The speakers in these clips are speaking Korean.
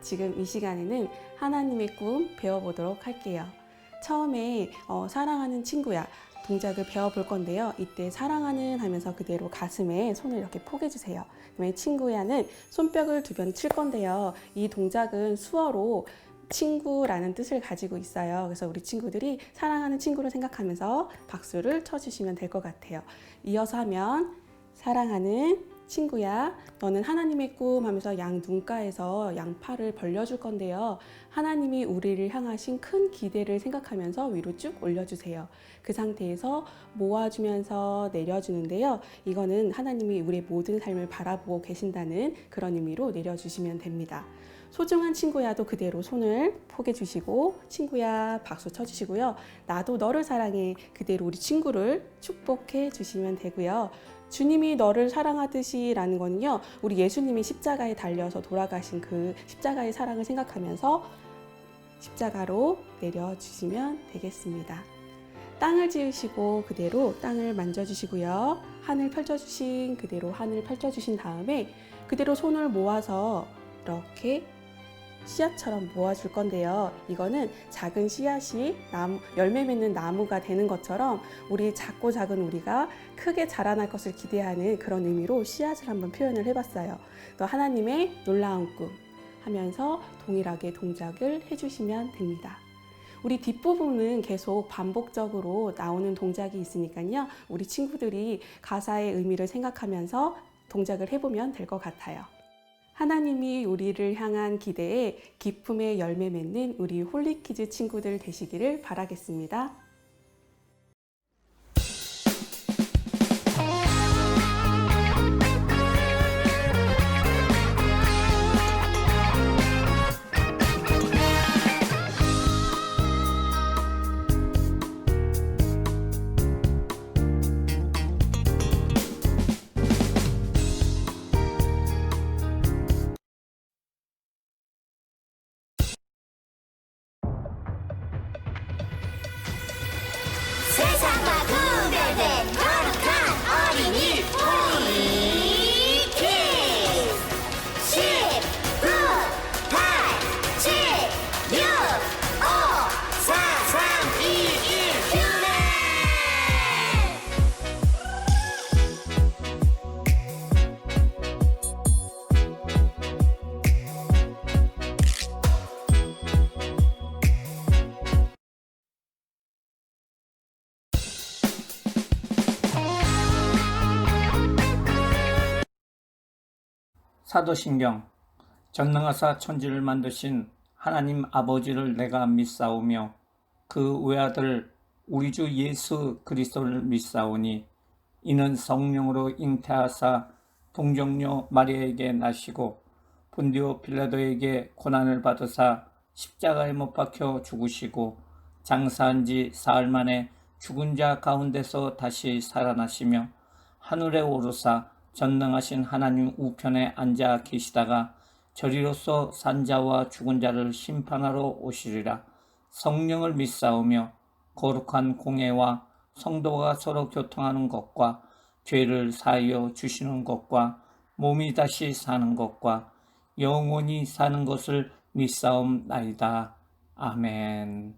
지금 이 시간에는 하나님의 꿈 배워보도록 할게요. 처음에 사랑하는 친구야 동작을 배워볼 건데요. 이때 사랑하는 하면서 그대로 가슴에 손을 이렇게 포개주세요. 그다음에 친구야는 손뼉을 2번 칠 건데요. 이 동작은 수어로 친구라는 뜻을 가지고 있어요. 그래서 우리 친구들이 사랑하는 친구를 생각하면서 박수를 쳐주시면 될 것 같아요. 이어서 하면 사랑하는 친구야, 너는 하나님의 꿈 하면서 양 눈가에서 양팔을 벌려줄 건데요. 하나님이 우리를 향하신 큰 기대를 생각하면서 위로 쭉 올려주세요. 그 상태에서 모아주면서 내려주는데요. 이거는 하나님이 우리의 모든 삶을 바라보고 계신다는 그런 의미로 내려주시면 됩니다. 소중한 친구야도 그대로 손을 포개주시고 친구야 박수 쳐주시고요. 나도 너를 사랑해 그대로 우리 친구를 축복해 주시면 되고요. 주님이 너를 사랑하듯이 라는 거는요, 우리 예수님이 십자가에 달려서 돌아가신 그 십자가의 사랑을 생각하면서 십자가로 내려주시면 되겠습니다. 땅을 지으시고 그대로 땅을 만져주시고요. 하늘 펼쳐주신 그대로 하늘 펼쳐주신 다음에 그대로 손을 모아서 이렇게 씨앗처럼 모아줄 건데요. 이거는 작은 씨앗이 열매 맺는 나무가 되는 것처럼 우리 작고 작은 우리가 크게 자라날 것을 기대하는 그런 의미로 씨앗을 한번 표현을 해봤어요. 또 하나님의 놀라운 꿈 하면서 동일하게 동작을 해주시면 됩니다. 우리 뒷부분은 계속 반복적으로 나오는 동작이 있으니까요. 우리 친구들이 가사의 의미를 생각하면서 동작을 해보면 될 것 같아요. 하나님이 우리를 향한 기대에 기쁨의 열매 맺는 우리 홀리키즈 친구들 되시기를 바라겠습니다. 세상과 구별된 거룩한 어린이 홀리키즈 10, 9, 8, 7, 6, 5, 4, 3, 2, 1 큐레 사도신경. 전능하사 천지를 만드신 하나님 아버지를 내가 믿사오며 그 외아들 우리 주 예수 그리스도를 믿사오니 이는 성령으로 잉태하사 동정녀 마리아에게 나시고 본디오 빌라도에게 고난을 받으사 십자가에 못 박혀 죽으시고 장사한 지 사흘 만에 죽은 자 가운데서 다시 살아나시며 하늘에 오르사 전능하신 하나님 우편에 앉아 계시다가 저리로서 산자와 죽은 자를 심판하러 오시리라. 성령을 믿사오며 거룩한 공예와 성도가 서로 교통하는 것과 죄를 사하여 주시는 것과 몸이 다시 사는 것과 영원히 사는 것을 믿사옵나이다. 아멘.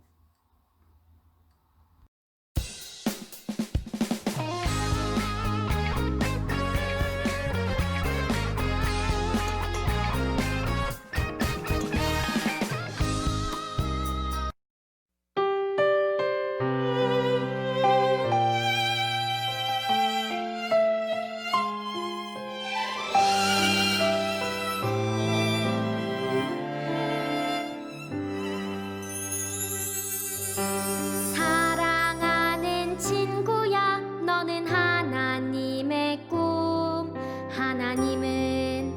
사랑하는 친구야 너는 하나님의 꿈 하나님은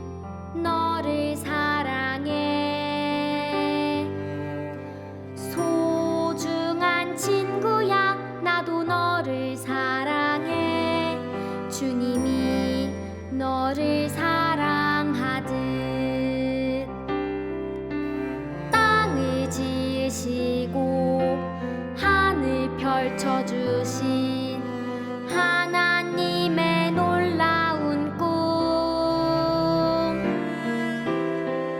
너를 사랑해 소중한 친구야 나도 너를 사랑해 주님이 너를 사랑하듯 땅을 지으시고 하늘 펼쳐주신 하나님의 놀라운 꿈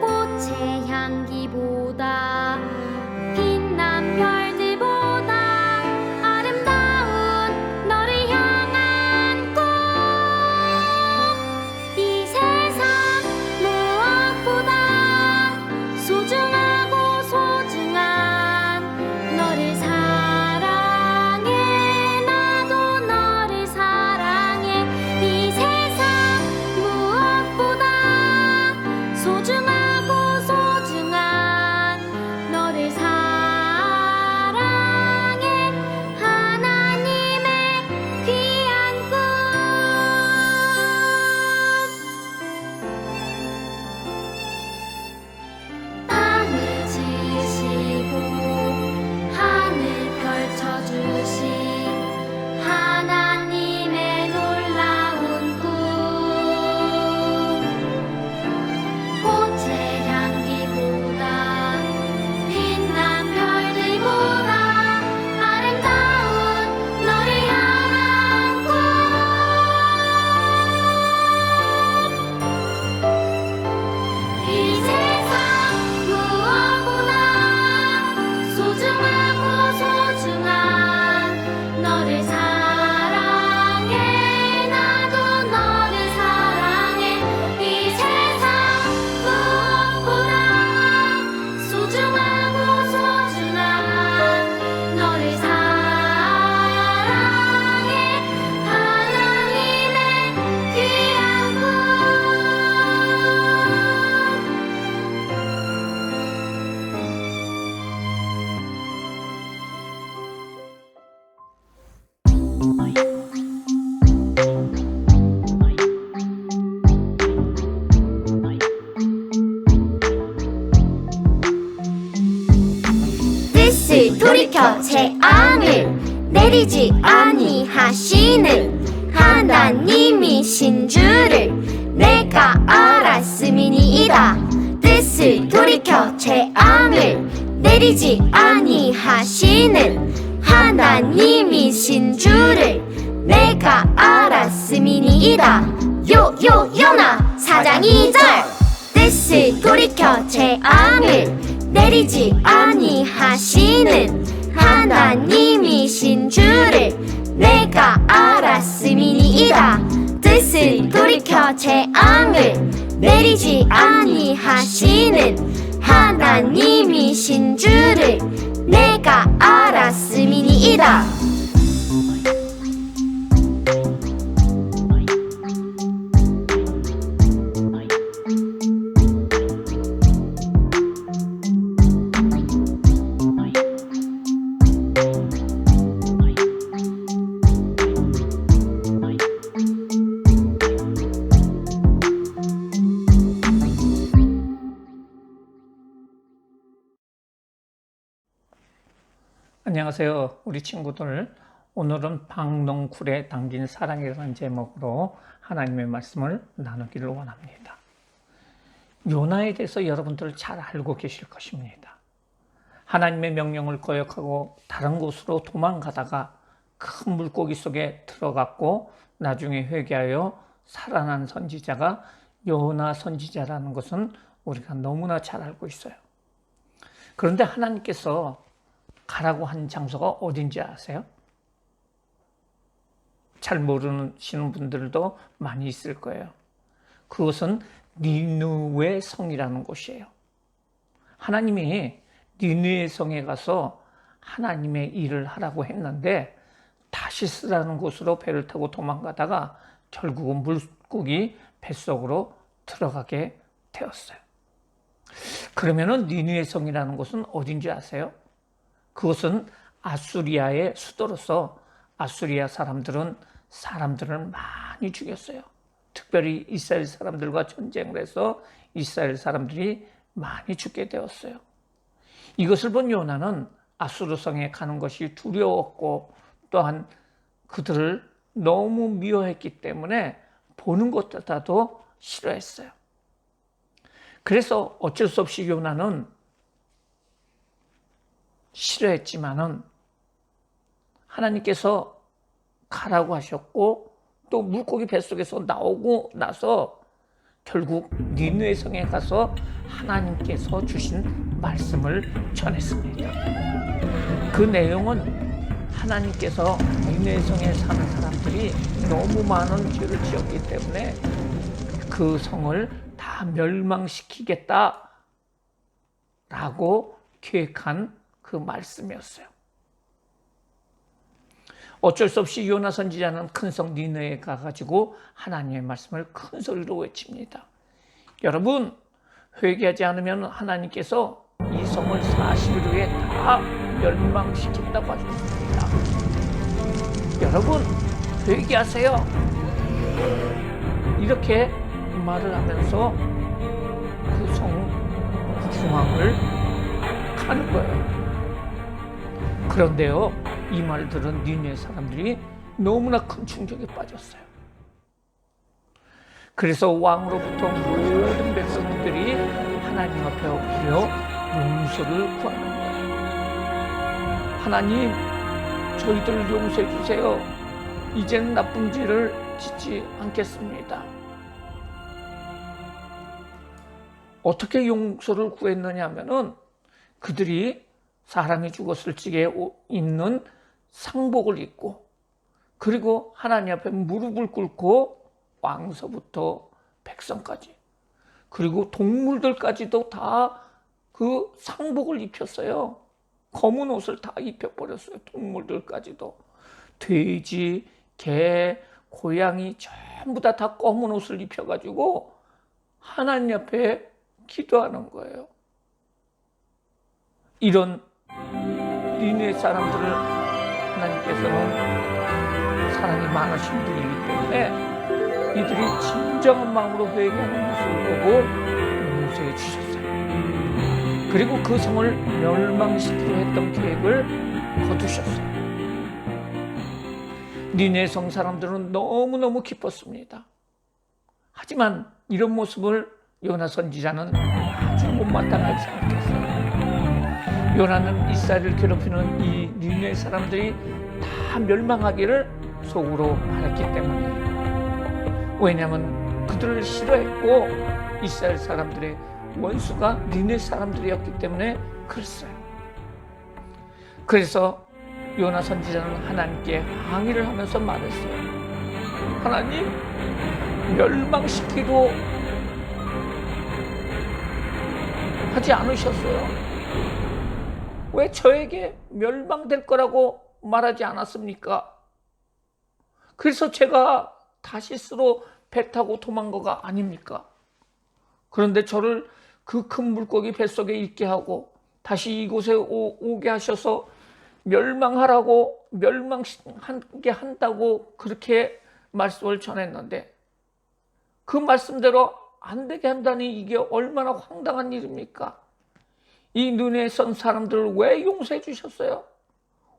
꽃의 향기 뜻을 돌이켜 재앙을 내리지 아니하시는 하나님이신 줄을 내가 알았음이니이다. 뜻을 돌이켜 재앙을 내리지 아니하시는 하나님이신 줄을 내가 알았음이니이다. 요나 4장 2절. 뜻을 돌이켜 재앙을 내리지 아니하시는 하나님이신 줄을 내가 알았음이니이다. 뜻을 돌이켜 재앙을 내리지 아니하시는 하나님이신 줄을 내가 알았음이니이다. 안녕하세요, 우리 친구들. 오늘은 박농쿨에 담긴 사랑이라는 제목으로 하나님의 말씀을 나누기를 원합니다. 요나에 대해서 여러분들 잘 알고 계실 것입니다. 하나님의 명령을 거역하고 다른 곳으로 도망가다가 큰 물고기 속에 들어갔고 나중에 회개하여 살아난 선지자가 요나 선지자라는 것은 우리가 너무나 잘 알고 있어요. 그런데 하나님께서 가라고 한 장소가 어딘지 아세요? 잘 모르시는 분들도 많이 있을 거예요. 그것은 니느웨 성이라는 곳이에요. 하나님이 니느웨 성에 가서 하나님의 일을 하라고 했는데 다시스라는 곳으로 배를 타고 도망가다가 결국은 물고기 뱃속으로 들어가게 되었어요. 그러면은 니느웨 성이라는 곳은 어딘지 아세요? 그것은 아수리아의 수도로서 아수리아 사람들을 많이 죽였어요. 특별히 이스라엘 사람들과 전쟁을 해서 이스라엘 사람들이 많이 죽게 되었어요. 이것을 본 요나는 아수르 성에 가는 것이 두려웠고 또한 그들을 너무 미워했기 때문에 보는 것보다도 싫어했어요. 그래서 어쩔 수 없이 요나는 싫어했지만은 하나님께서 가라고 하셨고 또 물고기 뱃속에서 나오고 나서 결국 니느웨 성에 가서 하나님께서 주신 말씀을 전했습니다. 그 내용은 하나님께서 니느웨 성에 사는 사람들이 너무 많은 죄를 지었기 때문에 그 성을 다 멸망시키겠다라고 계획한 그 말씀이었어요. 어쩔 수 없이 요나 선지자는 큰 성 니느웨에 가가지고 하나님의 말씀을 큰 소리로 외칩니다. 여러분, 회개하지 않으면 하나님께서 이 성을 40일 후에 다 멸망시킨다고 하셨습니다. 여러분, 회개하세요. 이렇게 말을 하면서 그 성 중앙을 가는 거예요. 그런데요, 이 말을 들은 니느웨 사람들이 너무나 큰 충격에 빠졌어요. 그래서 왕으로부터 모든 백성들이 하나님 앞에 엎드려 용서를 구하는 거예요. 하나님, 저희들을 용서해 주세요. 이제는 나쁜 죄를 짓지 않겠습니다. 어떻게 용서를 구했느냐 하면은 그들이 사람이 죽었을 적에 입는 상복을 입고 그리고 하나님 앞에 무릎을 꿇고 왕서부터 백성까지 그리고 동물들까지도 다 그 상복을 입혔어요. 검은 옷을 다 입혀버렸어요. 동물들까지도 돼지, 개, 고양이 전부 다 검은 옷을 입혀가지고 하나님 앞에 기도하는 거예요. 이런 니느웨 사람들을 하나님께서는 사랑이 많으신 분이기 때문에 이들이 진정한 마음으로 회개하는 모습을 보고 용서해 주셨어요. 그리고 그 성을 멸망시키려 했던 계획을 거두셨어요. 니네 성 사람들은 너무너무 기뻤습니다. 하지만 이런 모습을 요나 선지자는 아주 못마땅하게 생각했어요. 요나는 이스라엘을 괴롭히는 이 니네 사람들이 다 멸망하기를 속으로 바랐기 때문이에요. 왜냐하면 그들을 싫어했고 이스라엘 사람들의 원수가 니네 사람들이었기 때문에 그랬어요. 그래서 요나 선지자는 하나님께 항의를 하면서 말했어요. 하나님, 멸망시키고 하지 않으셨어요. 왜 저에게 멸망될 거라고 말하지 않았습니까? 그래서 제가 다시스로 배 타고 도망거가 아닙니까? 그런데 저를 그 큰 물고기 뱃속에 있게 하고 다시 이곳에 오게 하셔서 멸망하라고, 멸망하게 한다고 그렇게 말씀을 전했는데 그 말씀대로 안 되게 한다니 이게 얼마나 황당한 일입니까? 이 눈에 선 사람들을 왜 용서해 주셨어요?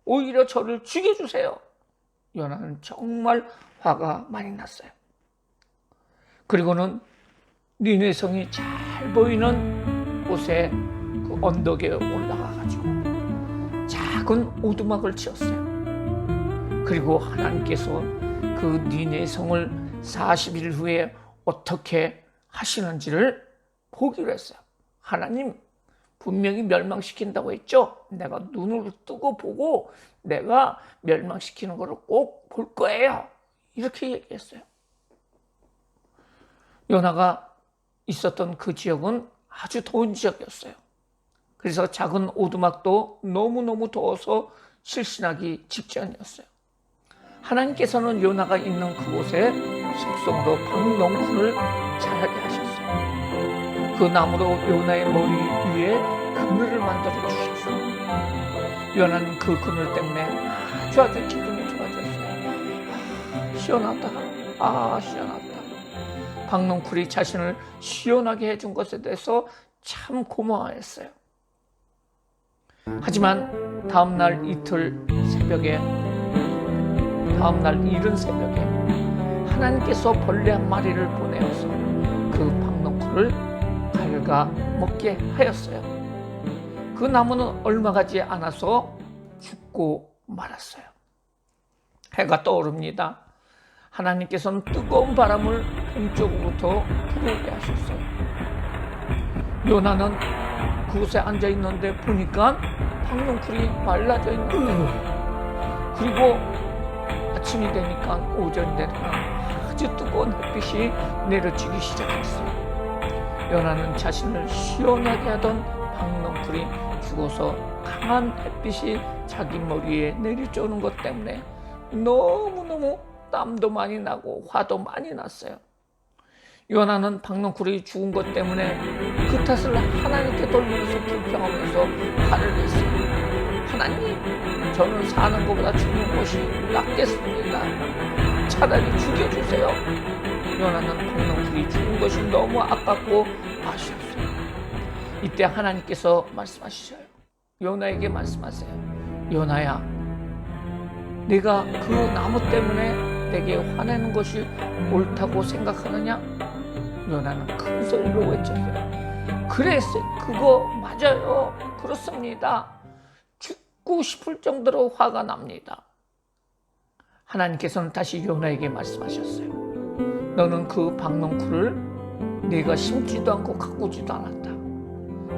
오히려 저를 죽여주세요. 요나는 정말 화가 많이 났어요. 그리고는 니네 성이 잘 보이는 곳에 그 언덕에 올라가가지고 작은 오두막을 지었어요. 그리고 하나님께서 그 니네 성을 40일 후에 어떻게 하시는지를 보기로 했어요. 하나님, 분명히 멸망시킨다고 했죠? 내가 눈을 뜨고 보고 내가 멸망시키는 것을 꼭 볼 거예요. 이렇게 얘기했어요. 요나가 있었던 그 지역은 아주 더운 지역이었어요. 그래서 작은 오두막도 너무너무 더워서 실신하기 직전이었어요. 하나님께서는 요나가 있는 그곳에 숲속으로 박농쿨을 자라게 하셨어요. 그 나무로 요나의 머리 위에 그늘을 만들어 주셨어요. 요나는 그 그늘 때문에 아주 기분이 좋아졌어요. 시원하다. 시원하다. 박농쿨이 자신을 시원하게 해준 것에 대해서 참 고마워했어요. 하지만 다음날 이른 새벽에 하나님께서 벌레 한 마리를 보내어서 그 박농쿨을 갉아먹게 하였어요. 그 나무는 얼마 가지 않아서 죽고 말았어요. 해가 떠오릅니다. 하나님께서는 뜨거운 바람을 동쪽으로부터 불어오게 하셨어요. 요나는 그곳에 앉아 있는데 보니까 박농쿨이 말라져 있는 거예요. 그리고 아침이 되니까, 오전이 되니까 아주 뜨거운 햇빛이 내려지기 시작했어요. 요나는 자신을 시원하게 하던 박농쿨이 죽어서 강한 햇빛이 자기 머리에 내리쬐는 것 때문에 너무너무 땀도 많이 나고 화도 많이 났어요. 요나는 박농쿨이 죽은 것 때문에 그 탓을 하나님께 돌리면서 불평하면서 화를 냈어요. 하나님, 저는 사는 것보다 죽는 것이 낫겠습니다. 차라리 죽여주세요. 요나는 박농쿨이 죽은 것이 너무 아깝고 아쉬웠어요. 이때 하나님께서 말씀하시셔요. 요나에게 말씀하세요. 요나야, 네가 그 나무 때문에 내게 화내는 것이 옳다고 생각하느냐? 요나는 큰 소리로 외쳤어요. 그래, 그거 맞아요. 그렇습니다. 죽고 싶을 정도로 화가 납니다. 하나님께서는 다시 요나에게 말씀하셨어요. 너는 그 박농쿨을 네가 심지도 않고 가꾸지도 않았다.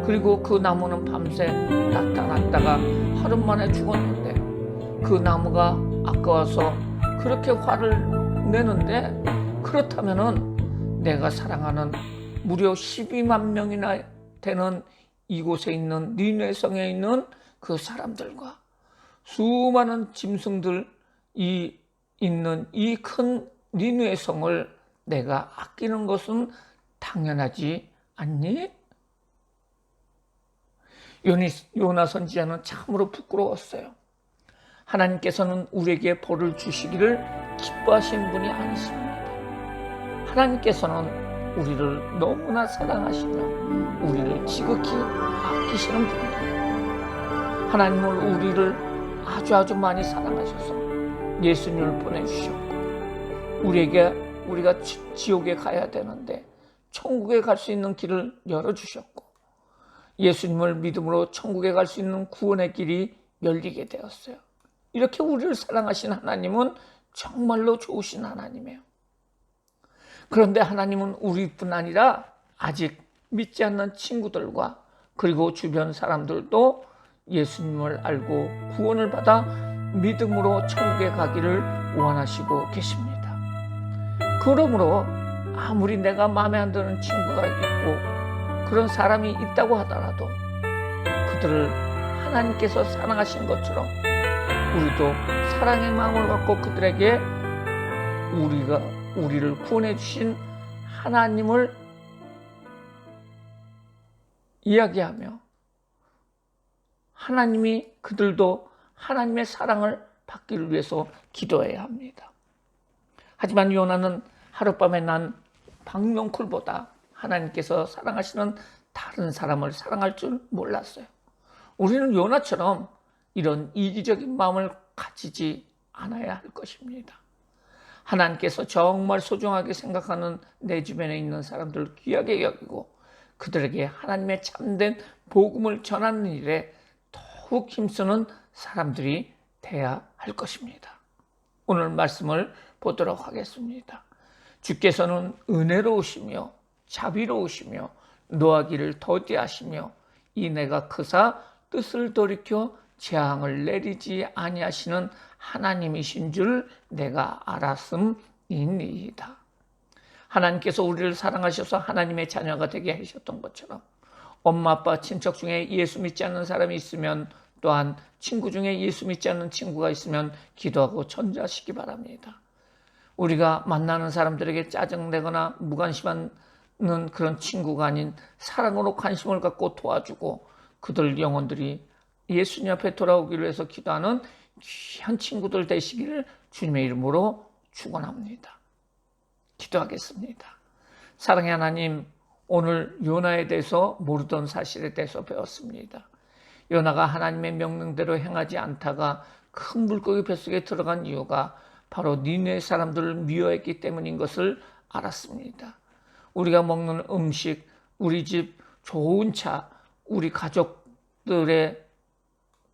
그리고 그 나무는 밤새 나타났다가 하루 만에 죽었는데 그 나무가 아까워서 그렇게 화를 내는데, 그렇다면은 내가 사랑하는 무려 12만 명이나 되는 이곳에 있는 니네 성에 있는 그 사람들과 수많은 짐승들이 있는 이 큰 니네 성을 내가 아끼는 것은 당연하지 않니? 요나 선지자는 참으로 부끄러웠어요. 하나님께서는 우리에게 벌을 주시기를 기뻐하시는 분이 아니십니다. 하나님께서는 우리를 너무나 사랑하시며 우리를 지극히 아끼시는 분이에요. 하나님은 우리를 아주 많이 사랑하셔서 예수님을 보내주셨고, 우리가 지옥에 가야 되는데 천국에 갈 수 있는 길을 열어주셨고, 예수님을 믿음으로 천국에 갈 수 있는 구원의 길이 열리게 되었어요. 이렇게 우리를 사랑하신 하나님은 정말로 좋으신 하나님이에요. 그런데 하나님은 우리뿐 아니라 아직 믿지 않는 친구들과 그리고 주변 사람들도 예수님을 알고 구원을 받아 믿음으로 천국에 가기를 원하시고 계십니다. 그러므로 아무리 내가 마음에 안 드는 친구가 있고 그런 사람이 있다고 하더라도 그들을 하나님께서 사랑하신 것처럼 우리도 사랑의 마음을 갖고 그들에게 우리를 구원해 주신 하나님을 이야기하며 하나님이 그들도 하나님의 사랑을 받기를 위해서 기도해야 합니다. 하지만 요나는 하룻밤에 난 박넝쿨보다 하나님께서 사랑하시는 다른 사람을 사랑할 줄 몰랐어요. 우리는 요나처럼 이런 이기적인 마음을 가지지 않아야 할 것입니다. 하나님께서 정말 소중하게 생각하는 내 주변에 있는 사람들을 귀하게 여기고 그들에게 하나님의 참된 복음을 전하는 일에 더욱 힘쓰는 사람들이 돼야 할 것입니다. 오늘 말씀을 보도록 하겠습니다. 주께서는 은혜로우시며 자비로우시며 노하기를 더디하시며 이내가 크사 뜻을 돌이켜 재앙을 내리지 아니하시는 하나님이신 줄 내가 알았음이니이다. 하나님께서 우리를 사랑하셔서 하나님의 자녀가 되게 하셨던 것처럼 엄마 아빠 친척 중에 예수 믿지 않는 사람이 있으면 또한 친구 중에 예수 믿지 않는 친구가 있으면 기도하고 전도하시기 바랍니다. 우리가 만나는 사람들에게 짜증내거나 무관심한 그런 친구가 아닌 사랑으로 관심을 갖고 도와주고 그들 영혼들이 예수님 앞에 돌아오기를 위해서 기도하는 귀한 친구들 되시기를 주님의 이름으로 축원합니다. 기도하겠습니다. 사랑의 하나님, 오늘 요나에 대해서 모르던 사실에 대해서 배웠습니다. 요나가 하나님의 명령대로 행하지 않다가 큰 물고기 뱃속에 들어간 이유가 바로 니느웨 사람들을 미워했기 때문인 것을 알았습니다. 우리가 먹는 음식, 우리 집 좋은 차, 우리 가족들의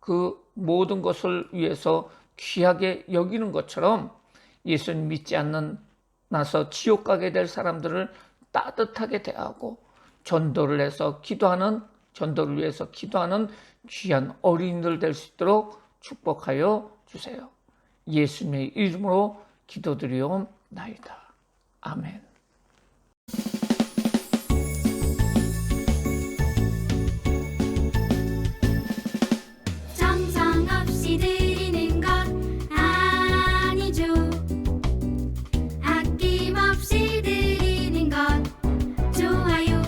그 모든 것을 위해서 귀하게 여기는 것처럼 예수님 믿지 않는 나서 지옥 가게 될 사람들을 따뜻하게 대하고 전도를 위해서 기도하는 귀한 어린이들 될 수 있도록 축복하여 주세요. 예수님의 이름으로 기도드리옵나이다. 아멘. 정성 없이 드리는 것 아니죠. 아낌없이 드리는 것 좋아요.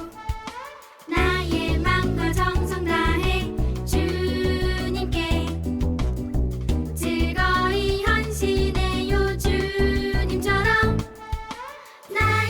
나의 마음과 정성 다해 주님께 즐거이 헌신해요. 주님처럼 나의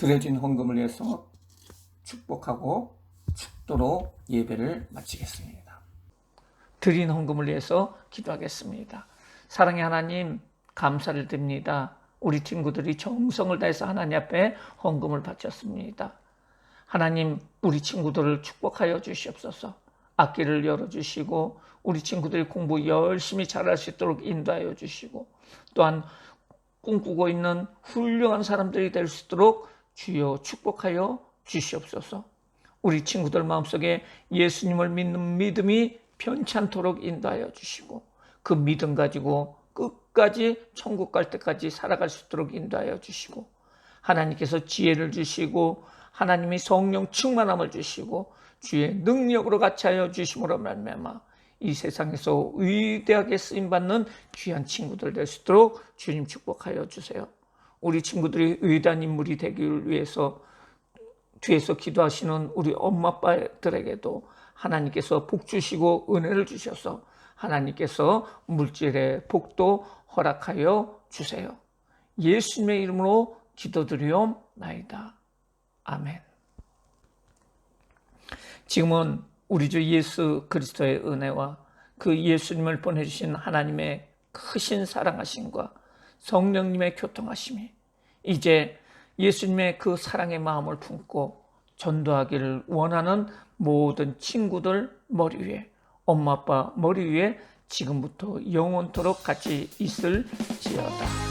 드려진 헌금을 위해서 축복하고 축도로 예배를 마치겠습니다. 드린 헌금을 위해서 기도하겠습니다. 사랑의 하나님, 감사를 드립니다. 우리 친구들이 정성을 다해서 하나님 앞에 헌금을 바쳤습니다. 하나님, 우리 친구들을 축복하여 주시옵소서. 앞길을 열어주시고 우리 친구들이 공부 열심히 잘할 수 있도록 인도하여 주시고, 또한 꿈꾸고 있는 훌륭한 사람들이 될 수 있도록 주여 축복하여 주시옵소서. 우리 친구들 마음속에 예수님을 믿는 믿음이 변치 않도록 인도하여 주시고, 그 믿음 가지고 끝까지 천국 갈 때까지 살아갈 수 있도록 인도하여 주시고, 하나님께서 지혜를 주시고 하나님이 성령 충만함을 주시고 주의 능력으로 같이 하여 주심으로 말미암아 이 세상에서 위대하게 쓰임받는 귀한 친구들 될 수 있도록 주님 축복하여 주세요. 우리 친구들이 위대한 인물이 되기를 위해서 뒤에서 기도하시는 우리 엄마 아빠들에게도 하나님께서 복 주시고 은혜를 주셔서 하나님께서 물질의 복도 허락하여 주세요. 예수님의 이름으로 기도드리옵나이다. 아멘. 지금은 우리 주 예수 그리스도의 은혜와 그 예수님을 보내주신 하나님의 크신 사랑하심과 성령님의 교통하심이 이제 예수님의 그 사랑의 마음을 품고 전도하기를 원하는 모든 친구들 머리 위에, 엄마 아빠 머리 위에 지금부터 영원토록 같이 있을지어다.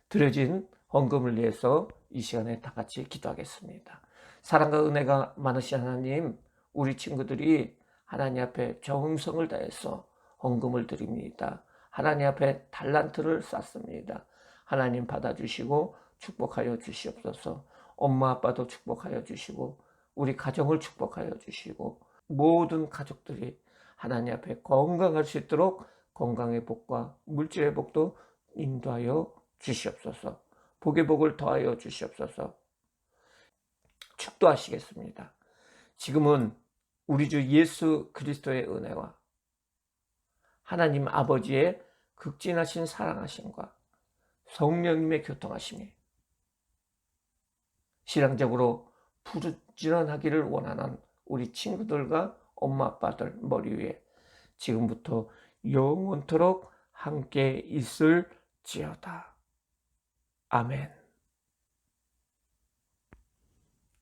드려진 헌금을 위해서 이 시간에 다 같이 기도하겠습니다. 사랑과 은혜가 많으신 하나님, 우리 친구들이 하나님 앞에 정성을 다해서 헌금을 드립니다. 하나님 앞에 달란트를 쌌습니다. 하나님 받아주시고 축복하여 주시옵소서. 엄마 아빠도 축복하여 주시고 우리 가정을 축복하여 주시고 모든 가족들이 하나님 앞에 건강할 수 있도록 건강의 복과 물질의 복도 인도하여 주시옵소서. 복의 복을 더하여 주시옵소서. 축도하시겠습니다. 지금은 우리 주 예수 그리스도의 은혜와 하나님 아버지의 극진하신 사랑하심과 성령님의 교통하심이 신앙적으로 부지런하기를 원하는 우리 친구들과 엄마 아빠들 머리 위에 지금부터 영원토록 함께 있을지어다. 아멘.